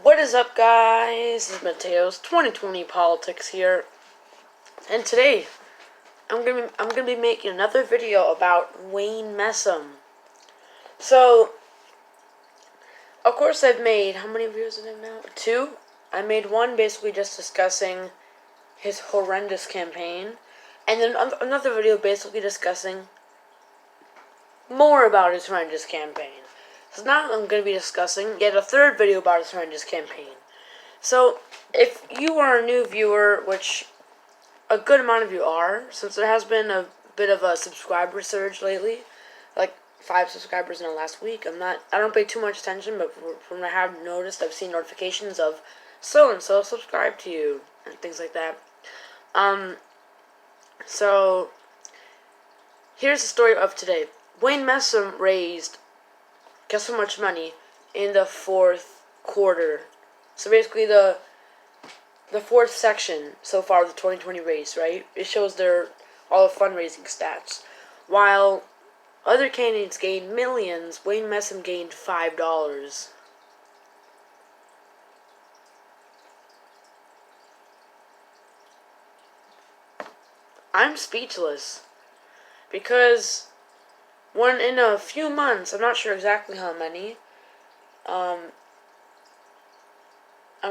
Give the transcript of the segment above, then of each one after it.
What is up, guys? This is Mateos, 2020 Politics here, and today I'm gonna be making another video about Wayne Messam. So, of course, I've made how many videos of him now? Two. I made one basically just discussing his horrendous campaign, and then another video basically discussing more about his horrendous campaign. So now I'm going to be discussing yet a third video about his horrendous campaign. So, if you are a new viewer, which a good amount of you are, since there has been a bit of a subscriber surge lately, like 5 subscribers in the last week, I don't pay too much attention, but from what I have noticed, I've seen notifications of so-and-so subscribe to you, and things like that. So, here's the story of today. Wayne Messam raised, guess how much money in the fourth quarter? So basically the fourth section so far of the 2020 race, right? It shows all the fundraising stats. While other candidates gained millions, Wayne Messam gained $5. I'm speechless. Because when in a few months, I'm not sure exactly how many, I'm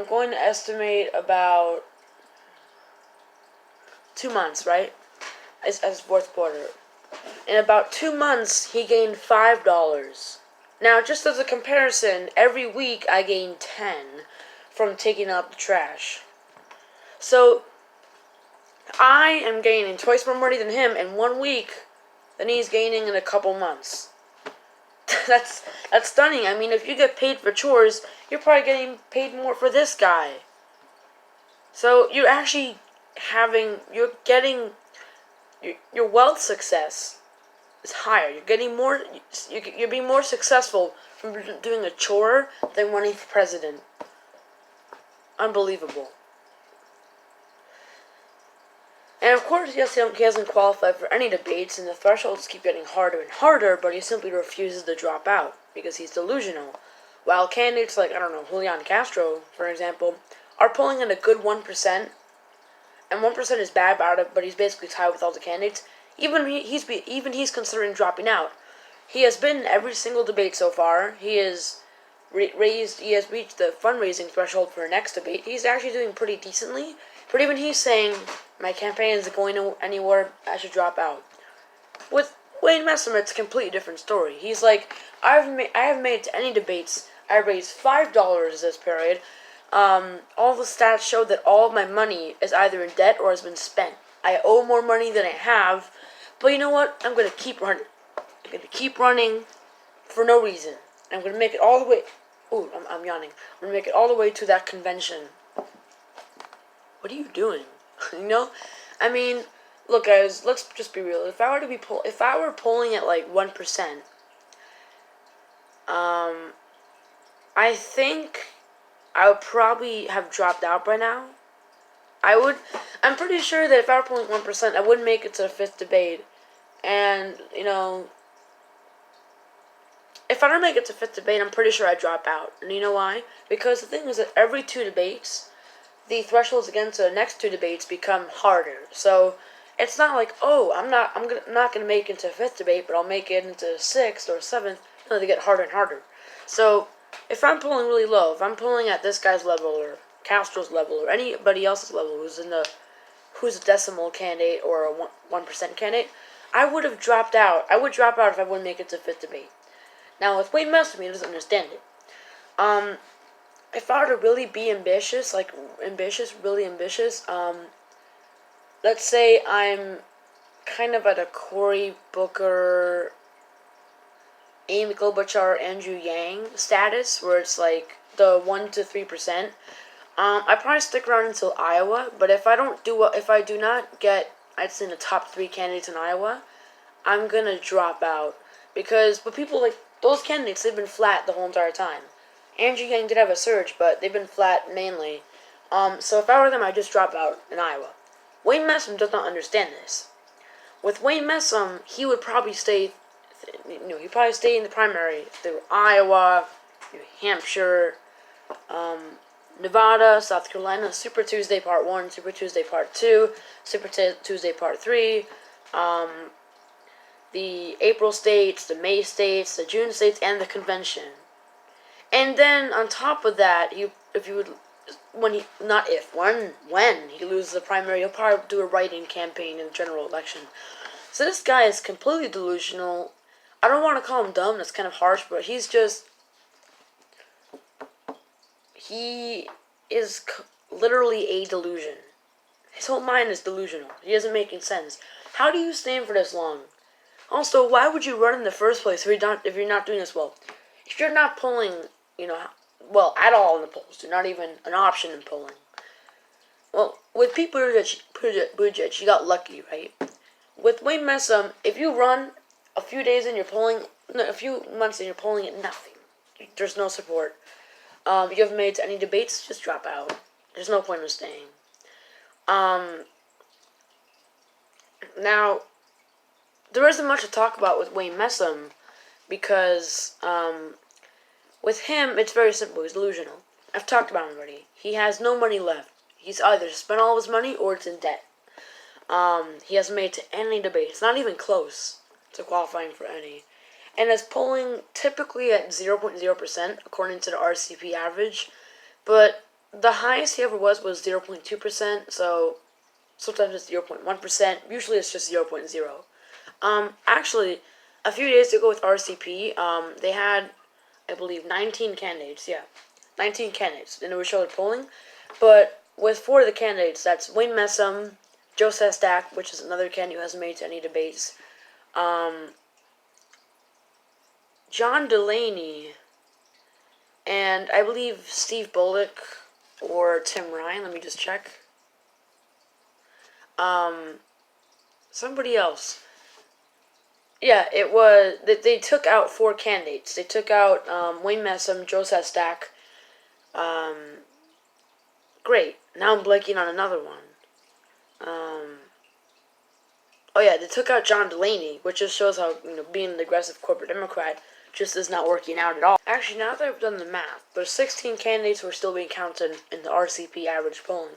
going to estimate about 2 months, right? As fourth quarter. In about 2 months, he gained $5. Now, just as a comparison, every week I gain 10 from taking out the trash. So, I am gaining twice more money than him in 1 week than he's gaining in a couple months. That's stunning. I mean, if you get paid for chores, you're probably getting paid more for this guy. So, you're actually getting your wealth success is higher. You're getting more. You're being more successful from doing a chore than running for president. Unbelievable. And of course, yes, he hasn't qualified for any debates, and the thresholds keep getting harder and harder, but he simply refuses to drop out because he's delusional. While candidates like, I don't know, Julian Castro, for example, are pulling in a good 1%, and 1% is bad about it, but he's basically tied with all the candidates. Even he's considering dropping out. He has been in every single debate so far. He has reached the fundraising threshold for the next debate. He's actually doing pretty decently, but even he's saying, my campaign isn't going anywhere, I should drop out. With Wayne Messam, it's a completely different story. He's like, I have made it to any debates. I raised $5 this period. All the stats show that all of my money is either in debt or has been spent. I owe more money than I have, but you know what? I'm going to keep running. I'm going to keep running for no reason. I'm going to make it all the way. Ooh, I'm yawning. I'm going to make it all the way to that convention. What are you doing? You know? I mean, look, guys, let's just be real. If I were polling at like 1%, I think I would probably have dropped out by now. I'm pretty sure that if I were polling 1%, I wouldn't make it to the 5th debate. And, you know, if I don't make it to 5th debate, I'm pretty sure I'd drop out. And you know why? Because the thing is that every 2 debates, the thresholds against the next 2 debates become harder. So, it's not like, oh, I'm not going to make it into 5th debate, but I'll make it into 6th or 7th. No, they get harder and harder. So, if I'm pulling really low, if I'm pulling at this guy's level or Castro's level or anybody else's level who's a decimal candidate or a 1% candidate, I would have dropped out. I would drop out if I wouldn't make it to 5th debate. Now, with Wayne Messam, he doesn't understand it. If I were to really be ambitious, really ambitious, let's say I'm kind of at a Cory Booker, Amy Klobuchar, Andrew Yang status, where it's like the 1 to 3%. I probably stick around until Iowa, but if I do not get, I'd say, in the top 3 candidates in Iowa, I'm gonna drop out because with people like those candidates, they've been flat the whole entire time. Andrew Yang did have a surge, but they've been flat mainly. So if I were them, I'd just drop out in Iowa. Wayne Messam does not understand this. With Wayne Messam, he would probably stay. He'd probably stay in the primary through Iowa, New Hampshire, Nevada, South Carolina, Super Tuesday Part 1, Super Tuesday Part 2, Super Tuesday Part 3, the April states, the May states, the June states, and the convention. And then on top of that, if you would, when he not if when he loses the primary, he'll probably do a write-in campaign in the general election. So this guy is completely delusional. I don't want to call him dumb. That's kind of harsh, but he is literally a delusion. His whole mind is delusional. He doesn't make any sense. How do you stand for this long? Also, why would you run in the first place if you're not doing this well? If you're not polling, well, at all in the polls, you're not even an option in polling. Well, with Pete Buttigieg, you got lucky, right? With Wayne Messam, if you run a few days in your polling, no, a few months in your polling, nothing. There's no support. You haven't made it to any debates, just drop out. There's no point in staying. Now, there isn't much to talk about with Wayne Messam because with him, it's very simple. He's delusional. I've talked about him already. He has no money left. He's either spent all of his money or it's in debt. He hasn't made it to any debates, not even close to qualifying for any. And is polling typically at 0.0% according to the RCP average, but the highest he ever was 0.2%, so sometimes it's 0.1%, usually it's just 0.0. Actually, a few days ago with RCP, they had, I believe, 19 candidates, 19 candidates, and it would show the polling, but with 4 of the candidates, that's Wayne Messam, Joe Sestak, which is another candidate who hasn't made it to any debates, John Delaney, and I believe Steve Bullock or Tim Ryan. Let me just check. Somebody else. Yeah, it was. They took out 4 candidates. They took out Wayne Messam, Joe Sestak. Great. Now I'm blanking on another one. Oh yeah, they took out John Delaney, which just shows how being an aggressive corporate Democrat just is not working out at all. Actually, now that I've done the math, there's 16 candidates who are still being counted in the RCP average polling.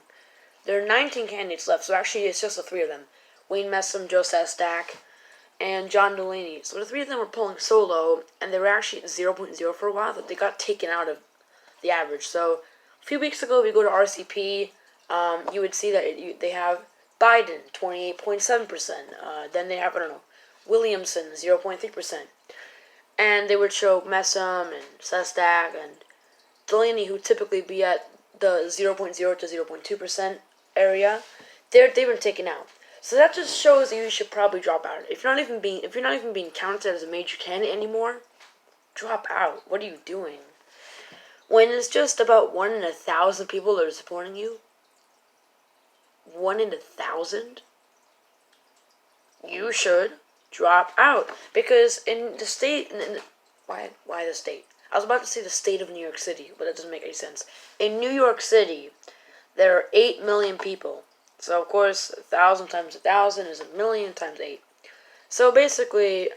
There are 19 candidates left, so actually it's just the 3 of them. Wayne Messam, Joe Sestak, and John Delaney. So the 3 of them were polling so low, and they were actually at 0.0 for a while, that they got taken out of the average. So a few weeks ago, if you go to RCP, you would see that they have Biden, 28.7%. Then they have, Williamson, 0.3%. And they would show Messam and Sestak and Delaney, who typically be at the 0.0 to 0.2% area. They've been taken out. So that just shows that you should probably drop out. If you're not even being counted as a major candidate anymore, drop out. What are you doing? When it's just about 1 in 1,000 people that are supporting you, 1 in 1,000, you should drop out. Because in the state, why the state? I was about to say the state of New York City, but that doesn't make any sense. In New York City, there are 8 million people. So of course, 1,000 times 1,000 is 1,000,000 times 8. So basically,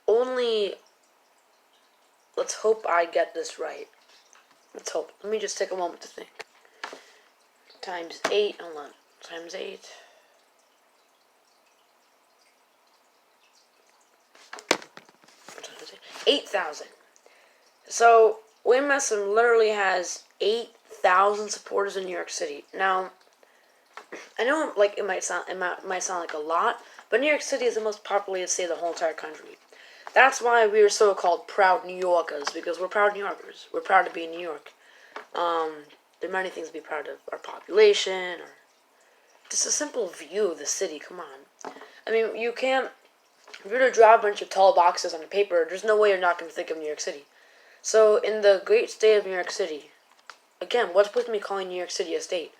only. Let's hope I get this right. Let's hope. Let me just take a moment to think. Times 8. Hold on. Times 8. 8,000. So Wayne Messam literally has 8,000 supporters in New York City. Now, I know it might sound like a lot, but New York City is the most populated state of the whole entire country. That's why we are so-called proud New Yorkers, because we're proud New Yorkers. We're proud to be in New York. There are many things to be proud of. Our population, or just a simple view of the city. Come on. I mean, you can't. If you're to draw a bunch of tall boxes on a paper, there's no way you're not going to think of New York City. So, in the great state of New York City, again, what's with me calling New York City a state?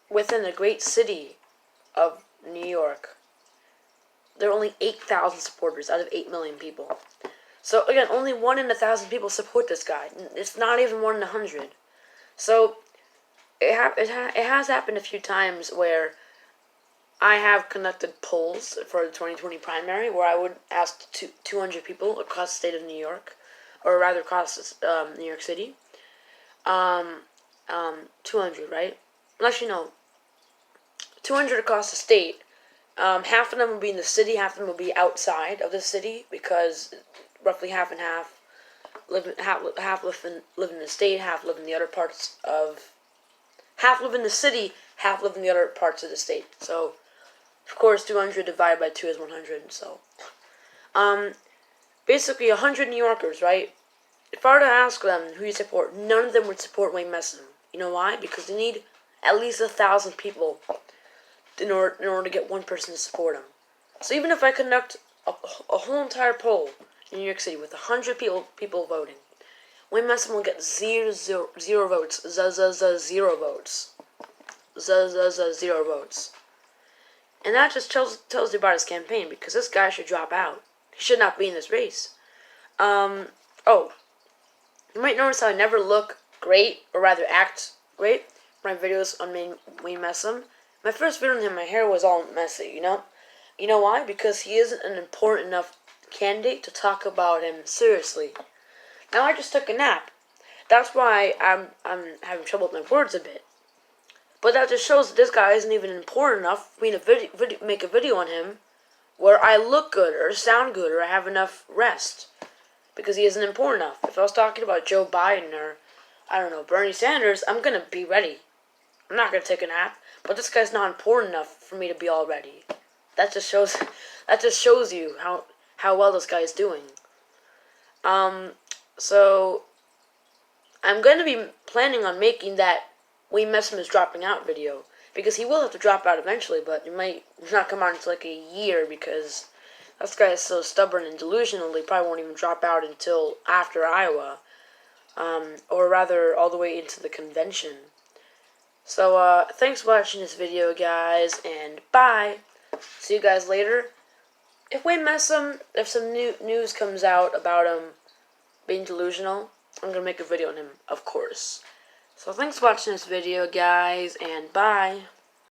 Within the great city of New York, there are only 8,000 supporters out of 8 million people. So, again, only 1 in 1,000 people support this guy. It's not even 1 in 100. So, it has happened a few times where I have conducted polls for the 2020 primary where I would ask 200 people across the state of New York or rather across New York City. 200, right? Actually, no, 200 across the state. Half of them will be in the city, half of them will be outside of the city, because roughly half and half half live in the state, half live in the other parts of half live in the city, half live in the other parts of the state. So, of course, 200 divided by 2 is 100. So, basically 100 New Yorkers, right? If I were to ask them who you support, none of them would support Wayne Messam. You know why? Because they need at least 1,000 people in order to get one person to support him. So even if I conduct a whole entire poll in New York City with 100 people voting, Wayne Messam will get zero votes. Zero votes. Zero votes. And that just tells you about his campaign, because this guy should drop out. He should not be in this race. Oh, you might notice how I never look great, or rather act great, for my videos on Wayne Messam. My first video on him, my hair was all messy, you know? You know why? Because he isn't an important enough candidate to talk about him seriously. Now I just took a nap. That's why I'm having trouble with my words a bit. But that just shows that this guy isn't even important enough for me to make a video on him where I look good or sound good or I have enough rest. Because he isn't important enough. If I was talking about Joe Biden or, I don't know, Bernie Sanders, I'm going to be ready. I'm not going to take a nap. But this guy's not important enough for me to be all ready. That just shows you how well this guy is doing. So I'm going to be planning on making that Wayne Messam is dropping out video, because he will have to drop out eventually, but it might not come out until like a year, because this guy is so stubborn and delusional, he probably won't even drop out until after Iowa, or rather all the way into the convention. So, thanks for watching this video, guys, and bye! See you guys later. If Wayne Messam, if some new news comes out about him being delusional, I'm going to make a video on him, of course. So, thanks for watching this video, guys, and bye!